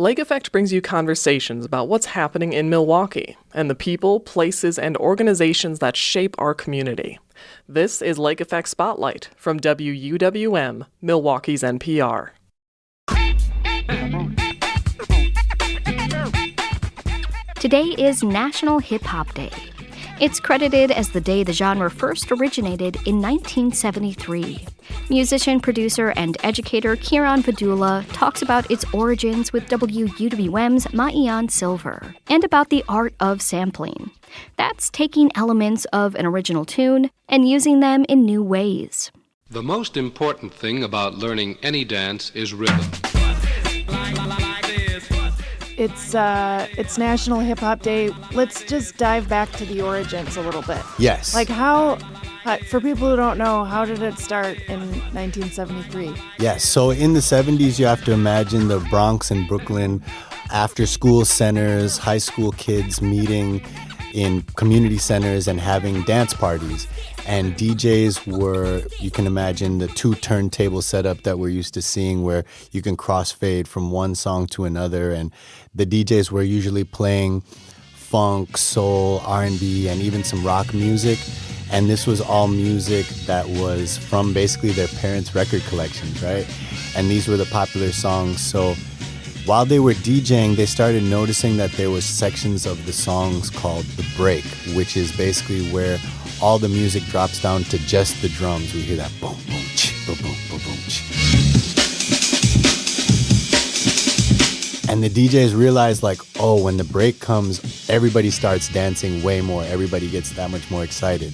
Lake Effect brings you conversations about what's happening in Milwaukee and the people, places, and organizations that shape our community. This is Lake Effect Spotlight from WUWM, Milwaukee's NPR. Today is National Hip Hop Day. It's credited as the day the genre first originated in 1973. Musician, producer, and educator Kiran Vedula talks about its origins with WUWM's Maiyan Silver and about the art of sampling. That's taking elements of an original tune and using them in new ways. The most important thing about learning any dance is rhythm. It's National Hip Hop Day. Let's just dive back to the origins a little bit. Yes. Like how, for people who don't know, how did it start in 1973? Yes, so in the 70s, you have to imagine the Bronx and Brooklyn after-school centers, high school kids meeting in community centers and having dance parties. And DJs were, you can imagine, the two turntable setup that we're used to seeing where you can crossfade from one song to another. And the DJs were usually playing funk, soul, R&B, and even some rock music. And this was all music that was from basically their parents' record collections, right? And these were the popular songs. So while they were DJing, they started noticing that there was sections of the songs called the break, which is basically where all the music drops down to just the drums. We hear that boom, boom, ch, boom, boom, boom, boom, ch. And the DJs realize, like, oh, when the break comes, everybody starts dancing way more. Everybody gets that much more excited.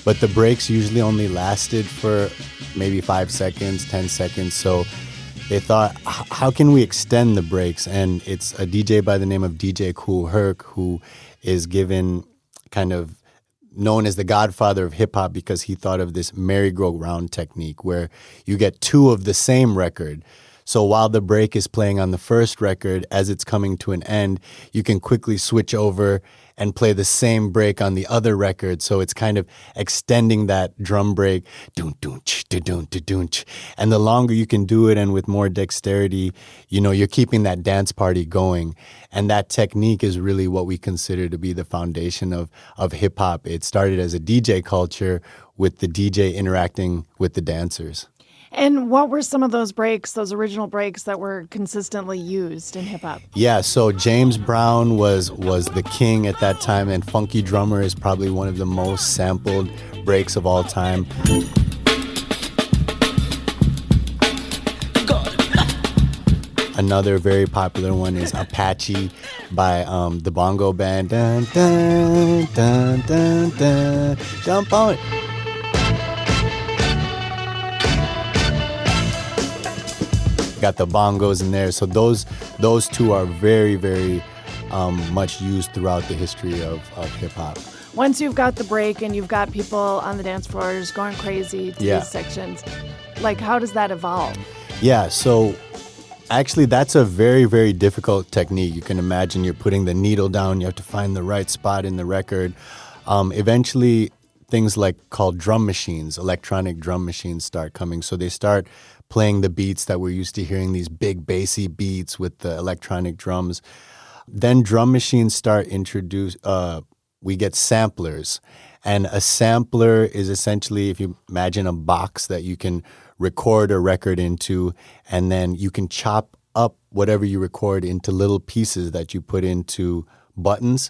But the breaks usually only lasted for maybe 5 seconds, 10 seconds. So they thought, how can we extend the breaks? And it's a DJ by the name of DJ Kool Herc who is given kind of known as the godfather of hip-hop because he thought of this merry-go-round technique where you get two of the same record. So while the break is playing on the first record, as it's coming to an end, you can quickly switch over and play the same break on the other record. So it's kind of extending that drum break. And the longer you can do it and with more dexterity, you're keeping that dance party going. And that technique is really what we consider to be the foundation of hip hop. It started as a DJ culture with the DJ interacting with the dancers. And what were some of those breaks, those original breaks that were consistently used in hip-hop? Yeah, so James Brown was the king at that time, and Funky Drummer is probably one of the most sampled breaks of all time. Another very popular one is Apache by the Bongo Band. Dun, dun, dun, dun, dun. Jump on it. Got the bongos in there. So those two are very, very much used throughout the history of hip-hop. Once you've got the break and you've got people on the dance floors going crazy to these sections, like how does that evolve? Yeah, so actually that's a very, very difficult technique. You can imagine you're putting the needle down, you have to find the right spot in the record. Eventually things like called drum machines, electronic drum machines start coming. So they start playing the beats that we're used to hearing, these big bassy beats with the electronic drums. Then drum machines start we get samplers. And a sampler is essentially, if you imagine a box that you can record a record into, and then you can chop up whatever you record into little pieces that you put into buttons.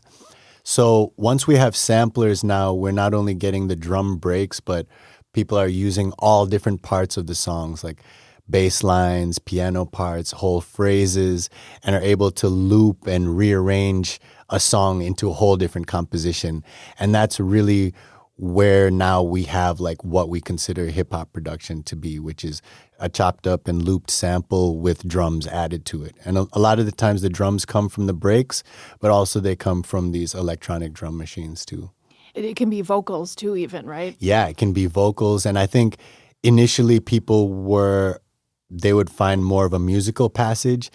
So once we have samplers now, we're not only getting the drum breaks, but people are using all different parts of the songs, like bass lines, piano parts, whole phrases, and are able to loop and rearrange a song into a whole different composition. And that's really where now we have like what we consider hip-hop production to be, which is a chopped up and looped sample with drums added to it. And a lot of the times the drums come from the breaks, but also they come from these electronic drum machines too. It can be vocals too even, right? Yeah, it can be vocals. And I think initially they would find more of a musical passage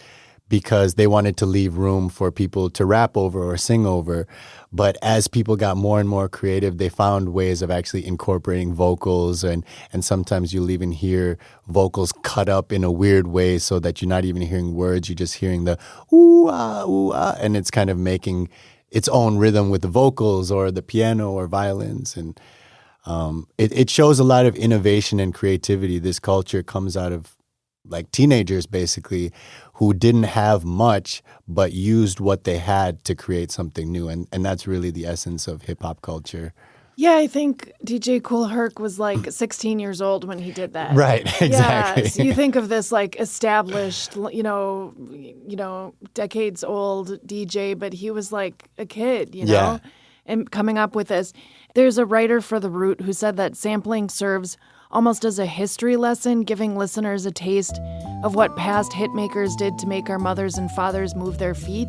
because they wanted to leave room for people to rap over or sing over. But as people got more and more creative, they found ways of actually incorporating vocals, and sometimes you'll even hear vocals cut up in a weird way so that you're not even hearing words, you're just hearing the ooh ah, and it's kind of making its own rhythm with the vocals or the piano or violins. And it shows a lot of innovation and creativity. This culture comes out of like teenagers basically who didn't have much but used what they had to create something new. And that's really the essence of hip hop culture. Yeah, I think DJ Kool Herc was like 16 years old when he did that. Right, exactly. Yeah, so you think of this like established, decades old DJ, but he was like a kid, Yeah. and coming up with this. There's a writer for The Root who said that sampling serves almost as a history lesson, giving listeners a taste of what past hitmakers did to make our mothers and fathers move their feet.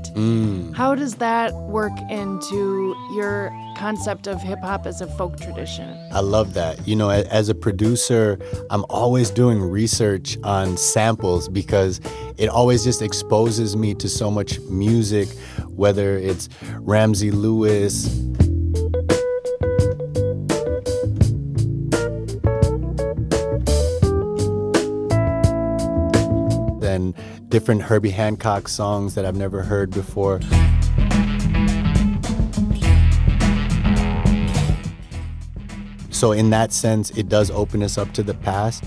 How does that work into your concept of hip-hop as a folk tradition? I love that. As a producer, I'm always doing research on samples because it always just exposes me to so much music, whether it's Ramsey Lewis, and different Herbie Hancock songs that I've never heard before. So in that sense, it does open us up to the past.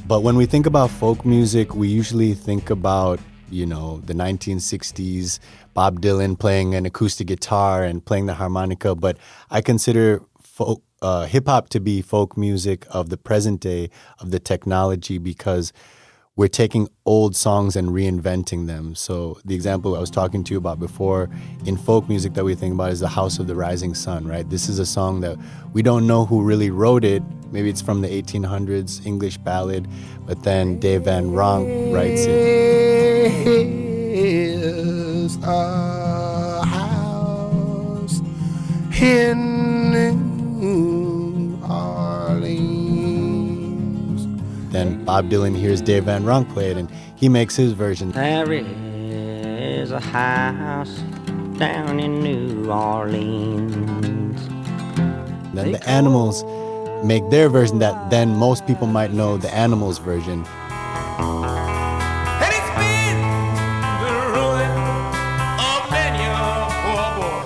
But when we think about folk music, we usually think about, the 1960s, Bob Dylan playing an acoustic guitar and playing the harmonica. But I consider hip-hop to be folk music of the present day, of the technology, because we're taking old songs and reinventing them. So the example I was talking to you about before in folk music that we think about is The House of the Rising Sun, right? This is a song that we don't know who really wrote it. Maybe it's from the 1800s, English ballad, but then Dave Van Ronk writes it. Is a house in New Orleans. Then Bob Dylan hears Dave Van Ronk play it, and he makes his version. There is a house down in New Orleans. Then the Animals make their version that then most people might know the Animals version. And it's been the ruin of many a poor boy.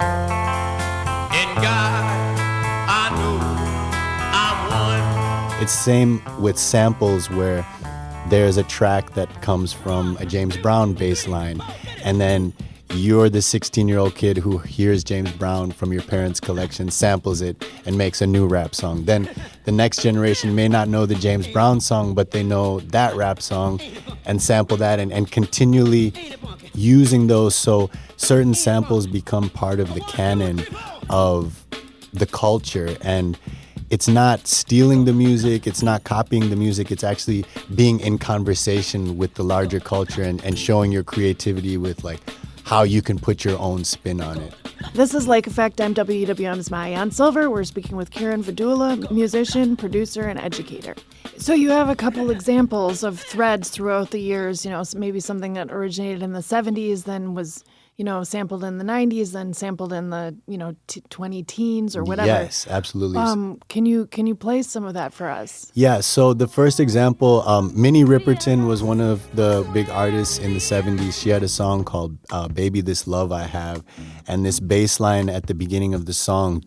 In God, I know I'm one. It's same with samples where there's a track that comes from a James Brown bass line, and then you're the 16-year-old kid who hears James Brown from your parents' collection, samples it, and makes a new rap song. Then the next generation may not know the James Brown song, but they know that rap song and sample that and continually using those. So certain samples become part of the canon of the culture. And it's not stealing the music, it's not copying the music, it's actually being in conversation with the larger culture and showing your creativity with like how you can put your own spin on it. This is Lake Effect. I'm WWM's Maayan Silver. We're speaking with Kiran Vedula, musician, producer, and educator. So you have a couple examples of threads throughout the years, maybe something that originated in the 70s, then was, sampled in the 90s, then sampled in the, 20 teens or whatever. Yes, absolutely. Can you play some of that for us? Yeah, so the first example, Minnie Riperton was one of the big artists in the 70s. She had a song called Baby This Love I Have, and this bass line at the beginning of the song.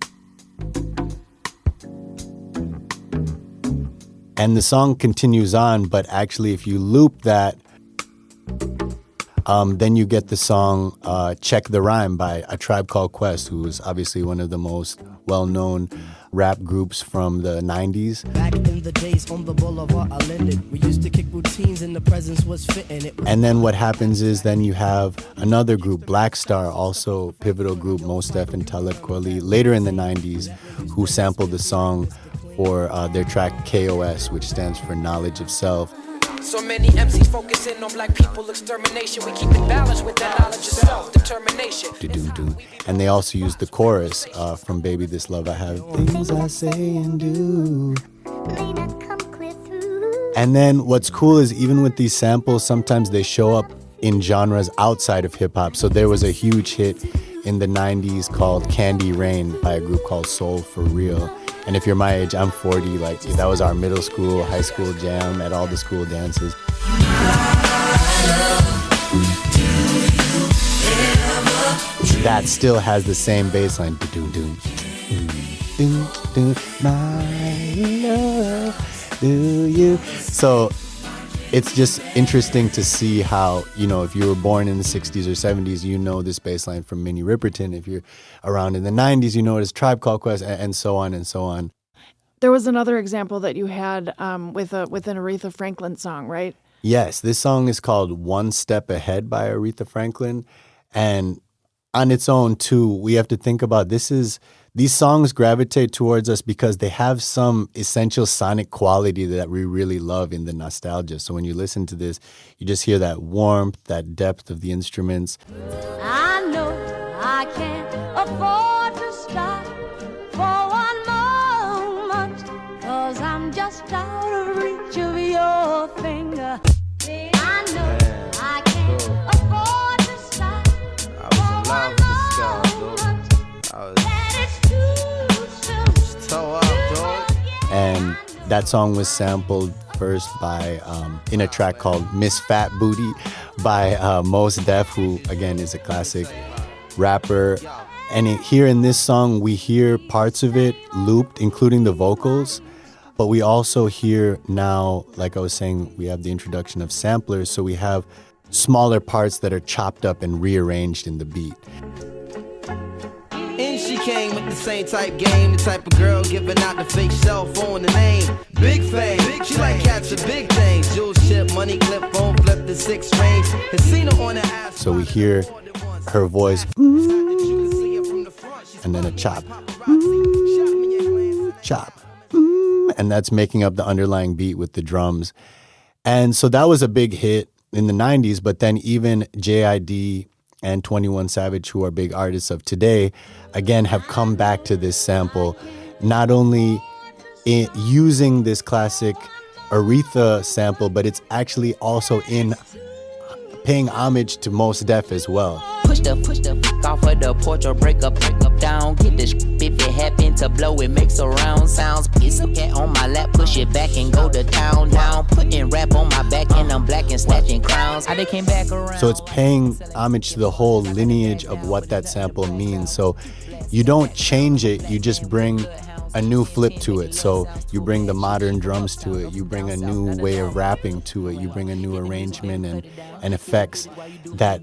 And the song continues on, but actually if you loop that, then you get the song Check the Rhyme by A Tribe Called Quest, who is obviously one of the most well-known rap groups from the 90s. Back in the days on the boulevard I landed, we used to kick routines and the presence was fitting it. And then what happens is then you have another group, Black Star, also pivotal group, Mos Def and Talib Kweli, later in the 90s, who sampled the song for their track KOS, which stands for Knowledge of Self. So many MCs focusing on black people extermination. We keep it balanced with that knowledge of self-determination. And they also use the chorus from Baby This Love I Have. Things I say and do. And then what's cool is even with these samples, sometimes they show up in genres outside of hip hop. So there was a huge hit in the 90s called Candy Rain by a group called Soul for Real. And if you're my age, I'm 40, like that was our middle school, high school jam at all the school dances. That still has the same bass line. My love, do you? So it's just interesting to see how, if you were born in the 60s or 70s, this bass line from Minnie Riperton. If you're around in the 90s, it as Tribe Called Quest, and so on and so on. There was another example that you had with an Aretha Franklin song, right? Yes, this song is called One Step Ahead by Aretha Franklin. And on its own, too, we have to think about these songs gravitate towards us because they have some essential sonic quality that we really love in the nostalgia. So when you listen to this, you just hear that warmth, that depth of the instruments. I know I can't afford to stop for one moment, 'cause I'm just out of reach of your finger. I know I can't afford to stop for one moment. That it's too soon. Toe up, dog. And that song was sampled first by, in a track called Miss Fat Booty by Mos Def, who again is a classic rapper. And here in this song, we hear parts of it looped, including the vocals. But we also hear now, like I was saying, we have the introduction of samplers. So we have smaller parts that are chopped up and rearranged in the beat. And she came with the same type game, the type of girl giving out the fake cell phone, the name Big Fame. She like catching big things, jewel ship, money clip, phone flip, the 6 range. Has seen her on the ass. So we hear her voice, and then a chop, chop, and that's making up the underlying beat with the drums. And so that was a big hit in the 90s, but then even JID and 21 Savage, who are big artists of today, again have come back to this sample, not only using this classic Aretha sample, but it's actually also in paying homage to Mos Def as well. Push the off of the porch or break up down. Get the if it happen to blow, it makes a round sounds. Piece of cat on my lap, push it back and go to town down. Putting rap on my back and I'm black and snatching crowns. How they came back around. So it's paying homage to the whole lineage of what that sample means. So you don't change it, you just bring a new flip to it. So you bring the modern drums to it, you bring a new way of rapping to it, you bring a new arrangement and effects that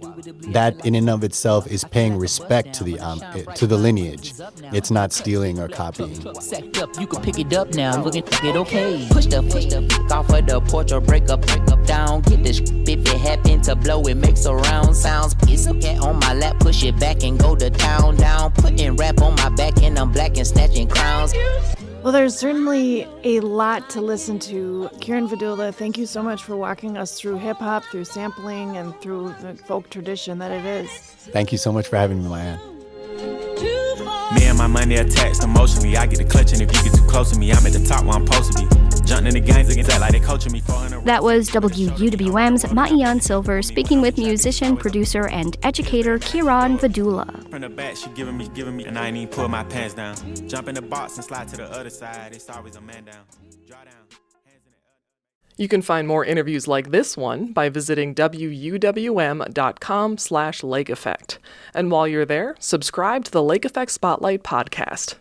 in and of itself is paying respect to the lineage. It's not stealing or copying. You can pick it up now, look at it okay. Push the off of the porch or break up down. Get the if it happen to blow, it makes a round sounds. Piece of cat on my lap, push it back and go to town down. Putting rap on my back and I'm black and snatching crowns. Well, there's certainly a lot to listen to. Kiran Vedula, thank you so much for walking us through hip-hop, through sampling, and through the folk tradition that it is. Thank you so much for having me, Mayan. Me and my money attached emotionally. I get a clutch, and if you get too close to me, I'm at the top where I'm supposed to be. Jumping in the games against that like they coaching me. That was WUWM's Ma'ian Silver speaking with musician, producer, and educator Kiran Vedula. From the back, she giving me, and I ain't even pull my pants down. Jump in the box and slide to the other side. It's always a man down. Draw down. You can find more interviews like this one by visiting wuwm.com/Lake Effect. And while you're there, subscribe to the Lake Effect Spotlight podcast.